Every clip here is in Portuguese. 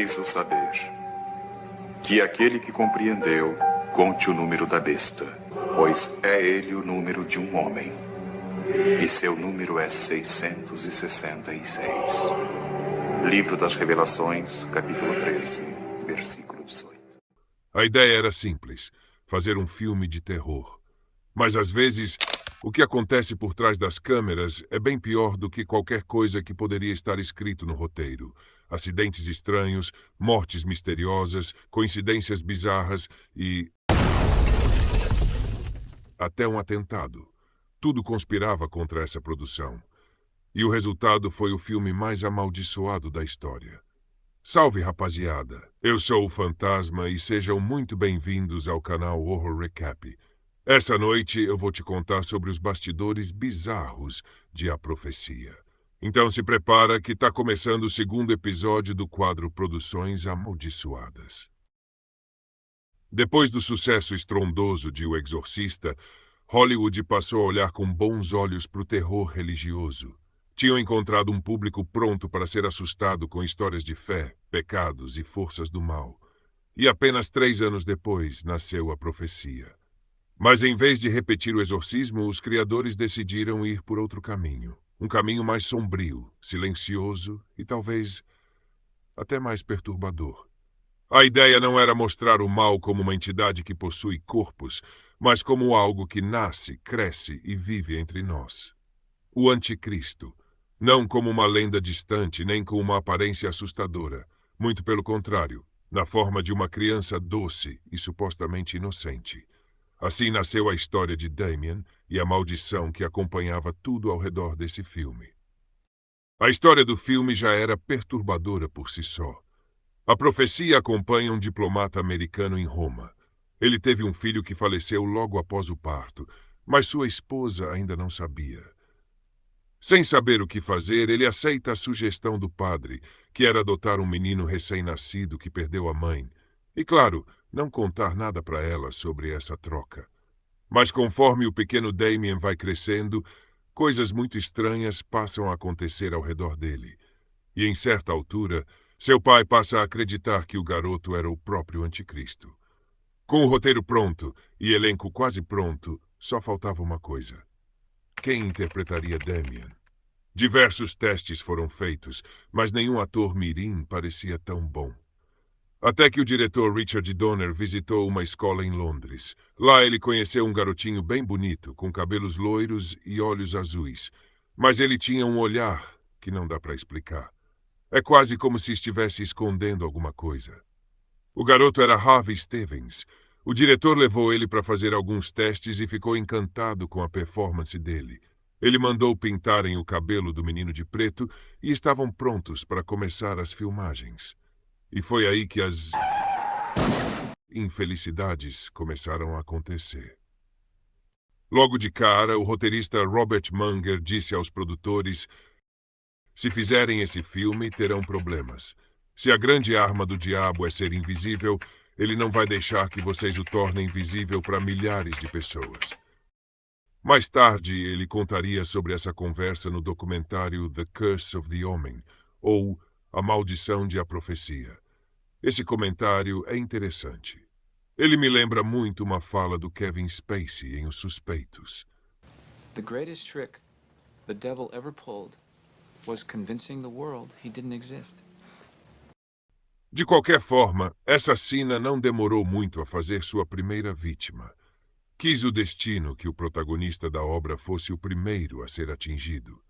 preciso saber que aquele que compreendeu conte o número da besta, pois é ele o número de um homem, e seu número é 666. Livro das Revelações, capítulo 13, versículo 18. A ideia era simples, fazer um filme de terror. Mas às vezes, o que acontece por trás das câmeras é bem pior do que qualquer coisa que poderia estar escrito no roteiro. Acidentes estranhos, mortes misteriosas, coincidências bizarras e até um atentado. Tudo conspirava contra essa produção. E o resultado foi o filme mais amaldiçoado da história. Salve, rapaziada! Eu sou o Fantasma e sejam muito bem-vindos ao canal Horror Recap. Essa noite eu vou te contar sobre os bastidores bizarros de A Profecia. Então se prepara que está começando o segundo episódio do quadro Produções Amaldiçoadas. Depois do sucesso estrondoso de O Exorcista, Hollywood passou a olhar com bons olhos para o terror religioso. Tinham encontrado um público pronto para ser assustado com histórias de fé, pecados e forças do mal. E apenas 3 anos depois nasceu A Profecia. Mas em vez de repetir o exorcismo, os criadores decidiram ir por outro caminho. Um caminho mais sombrio, silencioso e talvez até mais perturbador. A ideia não era mostrar o mal como uma entidade que possui corpos, mas como algo que nasce, cresce e vive entre nós. O Anticristo. Não como uma lenda distante, nem com uma aparência assustadora. Muito pelo contrário, na forma de uma criança doce e supostamente inocente. Assim nasceu a história de Damien e a maldição que acompanhava tudo ao redor desse filme. A história do filme já era perturbadora por si só. A profecia acompanha um diplomata americano em Roma. Ele teve um filho que faleceu logo após o parto, mas sua esposa ainda não sabia. Sem saber o que fazer, ele aceita a sugestão do padre, que era adotar um menino recém-nascido que perdeu a mãe. E, claro, não contar nada para ela sobre essa troca. Mas conforme o pequeno Damien vai crescendo, coisas muito estranhas passam a acontecer ao redor dele. E, em certa altura, seu pai passa a acreditar que o garoto era o próprio Anticristo. Com o roteiro pronto e elenco quase pronto, só faltava uma coisa. Quem interpretaria Damien? Diversos testes foram feitos, mas nenhum ator mirim parecia tão bom. Até que o diretor Richard Donner visitou uma escola em Londres. Lá ele conheceu um garotinho bem bonito, com cabelos loiros e olhos azuis. Mas ele tinha um olhar que não dá para explicar. É quase como se estivesse escondendo alguma coisa. O garoto era Harvey Stevens. O diretor levou ele para fazer alguns testes e ficou encantado com a performance dele. Ele mandou pintarem o cabelo do menino de preto e estavam prontos para começar as filmagens. E foi aí que as infelicidades começaram a acontecer. Logo de cara, o roteirista Robert Munger disse aos produtores: se fizerem esse filme, terão problemas. Se a grande arma do diabo é ser invisível, ele não vai deixar que vocês o tornem visível para milhares de pessoas. Mais tarde, ele contaria sobre essa conversa no documentário The Curse of the Omen, ou A Maldição de A Profecia. Esse comentário é interessante. Ele me lembra muito uma fala do Kevin Spacey em Os Suspeitos. The greatest trick the devil ever pulled was convincing the world he didn't exist. De qualquer forma, essa sina não demorou muito a fazer sua primeira vítima. Quis o destino que o protagonista da obra fosse o primeiro a ser atingido.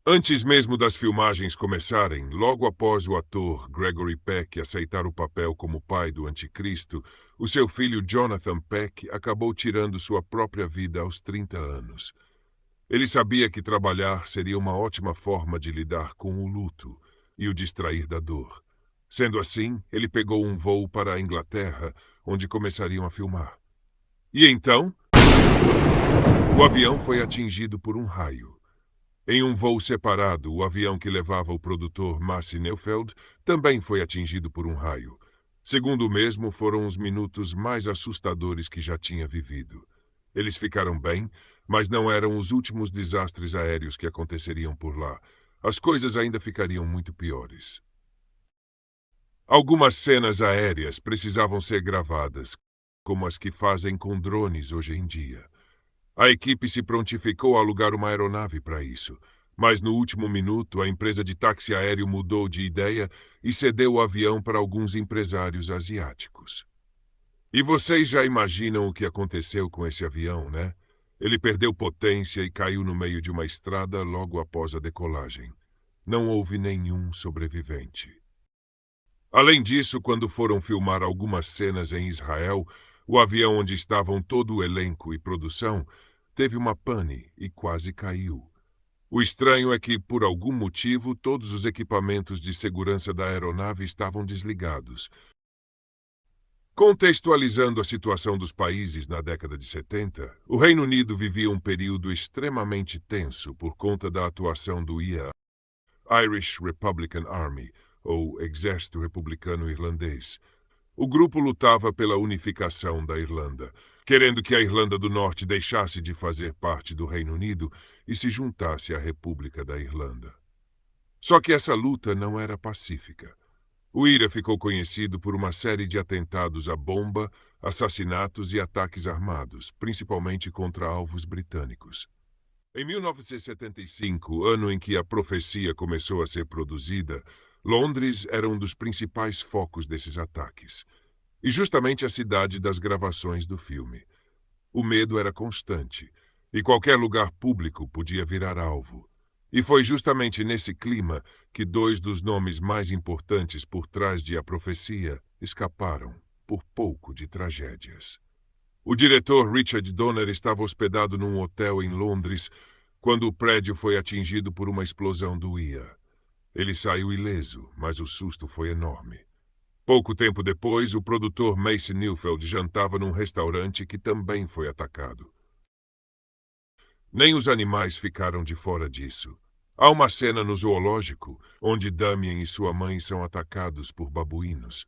Antes mesmo das filmagens começarem, logo após o ator Gregory Peck aceitar o papel como pai do Anticristo, o seu filho Jonathan Peck acabou tirando sua própria vida aos 30 anos. Ele sabia que trabalhar seria uma ótima forma de lidar com o luto e o distrair da dor. Sendo assim, ele pegou um voo para a Inglaterra, onde começariam a filmar. E então, o avião foi atingido por um raio. Em um voo separado, o avião que levava o produtor Marcy Neufeld também foi atingido por um raio. Segundo o mesmo, foram os minutos mais assustadores que já tinha vivido. Eles ficaram bem, mas não eram os últimos desastres aéreos que aconteceriam por lá. As coisas ainda ficariam muito piores. Algumas cenas aéreas precisavam ser gravadas, como as que fazem com drones hoje em dia. A equipe se prontificou a alugar uma aeronave para isso, mas no último minuto a empresa de táxi aéreo mudou de ideia e cedeu o avião para alguns empresários asiáticos. E vocês já imaginam o que aconteceu com esse avião, né? Ele perdeu potência e caiu no meio de uma estrada logo após a decolagem. Não houve nenhum sobrevivente. Além disso, quando foram filmar algumas cenas em Israel, o avião onde estavam todo o elenco e produção teve uma pane e quase caiu. O estranho é que, por algum motivo, todos os equipamentos de segurança da aeronave estavam desligados. Contextualizando a situação dos países na década de 70, o Reino Unido vivia um período extremamente tenso por conta da atuação do IA, Irish Republican Army, ou Exército Republicano Irlandês. O grupo lutava pela unificação da Irlanda, querendo que a Irlanda do Norte deixasse de fazer parte do Reino Unido e se juntasse à República da Irlanda. Só que essa luta não era pacífica. O IRA ficou conhecido por uma série de atentados à bomba, assassinatos e ataques armados, principalmente contra alvos britânicos. Em 1975, ano em que A Profecia começou a ser produzida, Londres era um dos principais focos desses ataques, e justamente a cidade das gravações do filme. O medo era constante, e qualquer lugar público podia virar alvo. E foi justamente nesse clima que dois dos nomes mais importantes por trás de A Profecia escaparam, por pouco, de tragédias. O diretor Richard Donner estava hospedado num hotel em Londres quando o prédio foi atingido por uma explosão do IA. Ele saiu ileso, mas o susto foi enorme. Pouco tempo depois, o produtor Mason Neufeld jantava num restaurante que também foi atacado. Nem os animais ficaram de fora disso. Há uma cena no zoológico onde Damien e sua mãe são atacados por babuínos.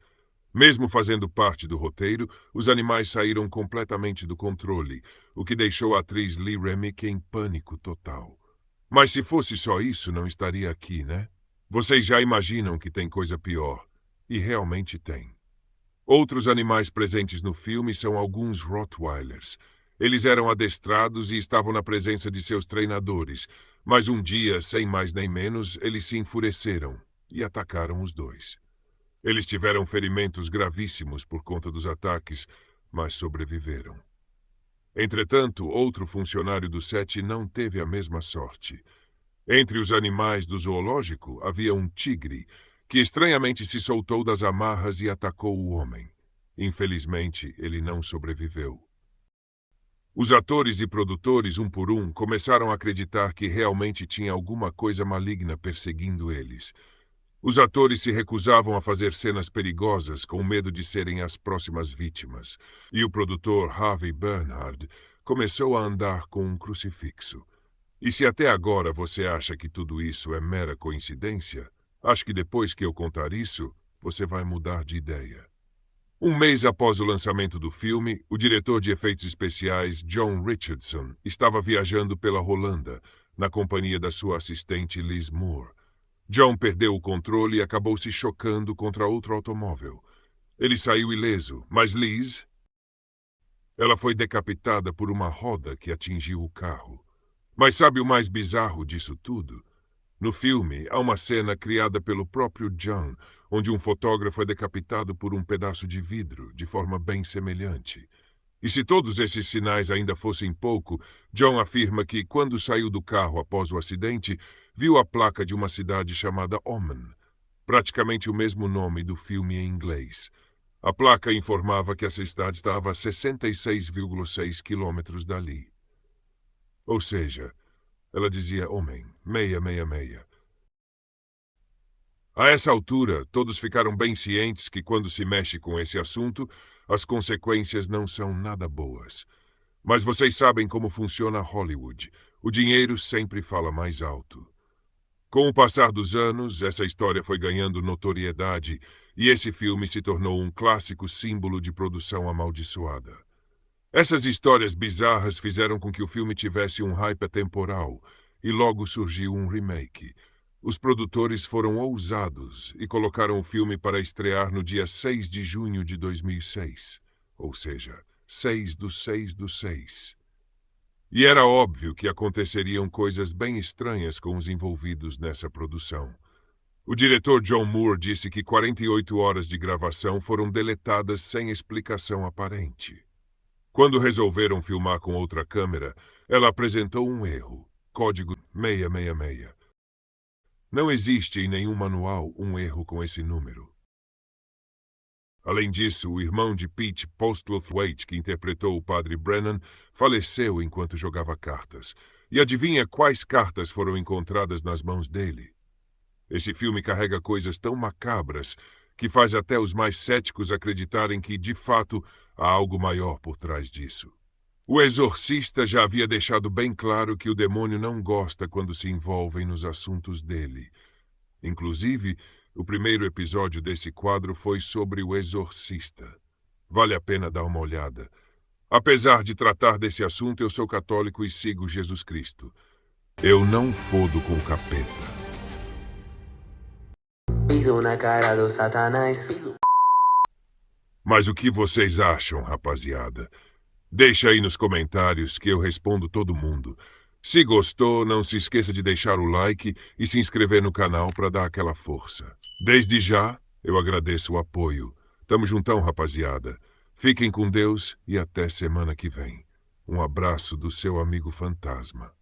Mesmo fazendo parte do roteiro, os animais saíram completamente do controle, o que deixou a atriz Lee Remick em pânico total. Mas se fosse só isso, não estaria aqui, né? Vocês já imaginam que tem coisa pior. E realmente tem. Outros animais presentes no filme são alguns Rottweilers. Eles eram adestrados e estavam na presença de seus treinadores, mas um dia, sem mais nem menos, eles se enfureceram e atacaram os dois. Eles tiveram ferimentos gravíssimos por conta dos ataques, mas sobreviveram. Entretanto, outro funcionário do set não teve a mesma sorte. Entre os animais do zoológico havia um tigre, que estranhamente se soltou das amarras e atacou o homem. Infelizmente, ele não sobreviveu. Os atores e produtores, um por um, começaram a acreditar que realmente tinha alguma coisa maligna perseguindo eles. Os atores se recusavam a fazer cenas perigosas com medo de serem as próximas vítimas, e o produtor Harvey Bernhard começou a andar com um crucifixo. E se até agora você acha que tudo isso é mera coincidência, acho que depois que eu contar isso, você vai mudar de ideia. Um mês após o lançamento do filme, o diretor de efeitos especiais, John Richardson, estava viajando pela Holanda, na companhia da sua assistente Liz Moore. John perdeu o controle e acabou se chocando contra outro automóvel. Ele saiu ileso, mas Liz... ela foi decapitada por uma roda que atingiu o carro. Mas sabe o mais bizarro disso tudo? No filme, há uma cena criada pelo próprio John, onde um fotógrafo é decapitado por um pedaço de vidro, de forma bem semelhante. E se todos esses sinais ainda fossem pouco, John afirma que, quando saiu do carro após o acidente, viu a placa de uma cidade chamada Oman, praticamente o mesmo nome do filme em inglês. A placa informava que essa cidade estava a 66,6 quilômetros dali. Ou seja, ela dizia homem, 666. A essa altura, todos ficaram bem cientes que quando se mexe com esse assunto, as consequências não são nada boas. Mas vocês sabem como funciona Hollywood. O dinheiro sempre fala mais alto. Com o passar dos anos, essa história foi ganhando notoriedade e esse filme se tornou um clássico símbolo de produção amaldiçoada. Essas histórias bizarras fizeram com que o filme tivesse um hype atemporal e logo surgiu um remake. os produtores foram ousados e colocaram o filme para estrear no dia 6 de junho de 2006, ou seja, 6/6/6. E era óbvio que aconteceriam coisas bem estranhas com os envolvidos nessa produção. O diretor John Moore disse que 48 horas de gravação foram deletadas sem explicação aparente. Quando resolveram filmar com outra câmera, ela apresentou um erro, código 666. Não existe em nenhum manual um erro com esse número. Além disso, o irmão de Pete Postlethwaite, que interpretou o Padre Brennan, faleceu enquanto jogava cartas. E adivinha quais cartas foram encontradas nas mãos dele? Esse filme carrega coisas tão macabras que faz até os mais céticos acreditarem que, de fato, há algo maior por trás disso. O exorcista já havia deixado bem claro que o demônio não gosta quando se envolvem nos assuntos dele. Inclusive, o primeiro episódio desse quadro foi sobre o exorcista. Vale a pena dar uma olhada. Apesar de tratar desse assunto, eu sou católico e sigo Jesus Cristo. Eu não fodo com o capeta. Piso na cara do Satanás. Mas o que vocês acham, rapaziada? Deixa aí nos comentários que eu respondo todo mundo. Se gostou, não se esqueça de deixar o like e se inscrever no canal para dar aquela força. Desde já, eu agradeço o apoio. Tamo juntão, rapaziada. Fiquem com Deus e até semana que vem. Um abraço do seu amigo fantasma.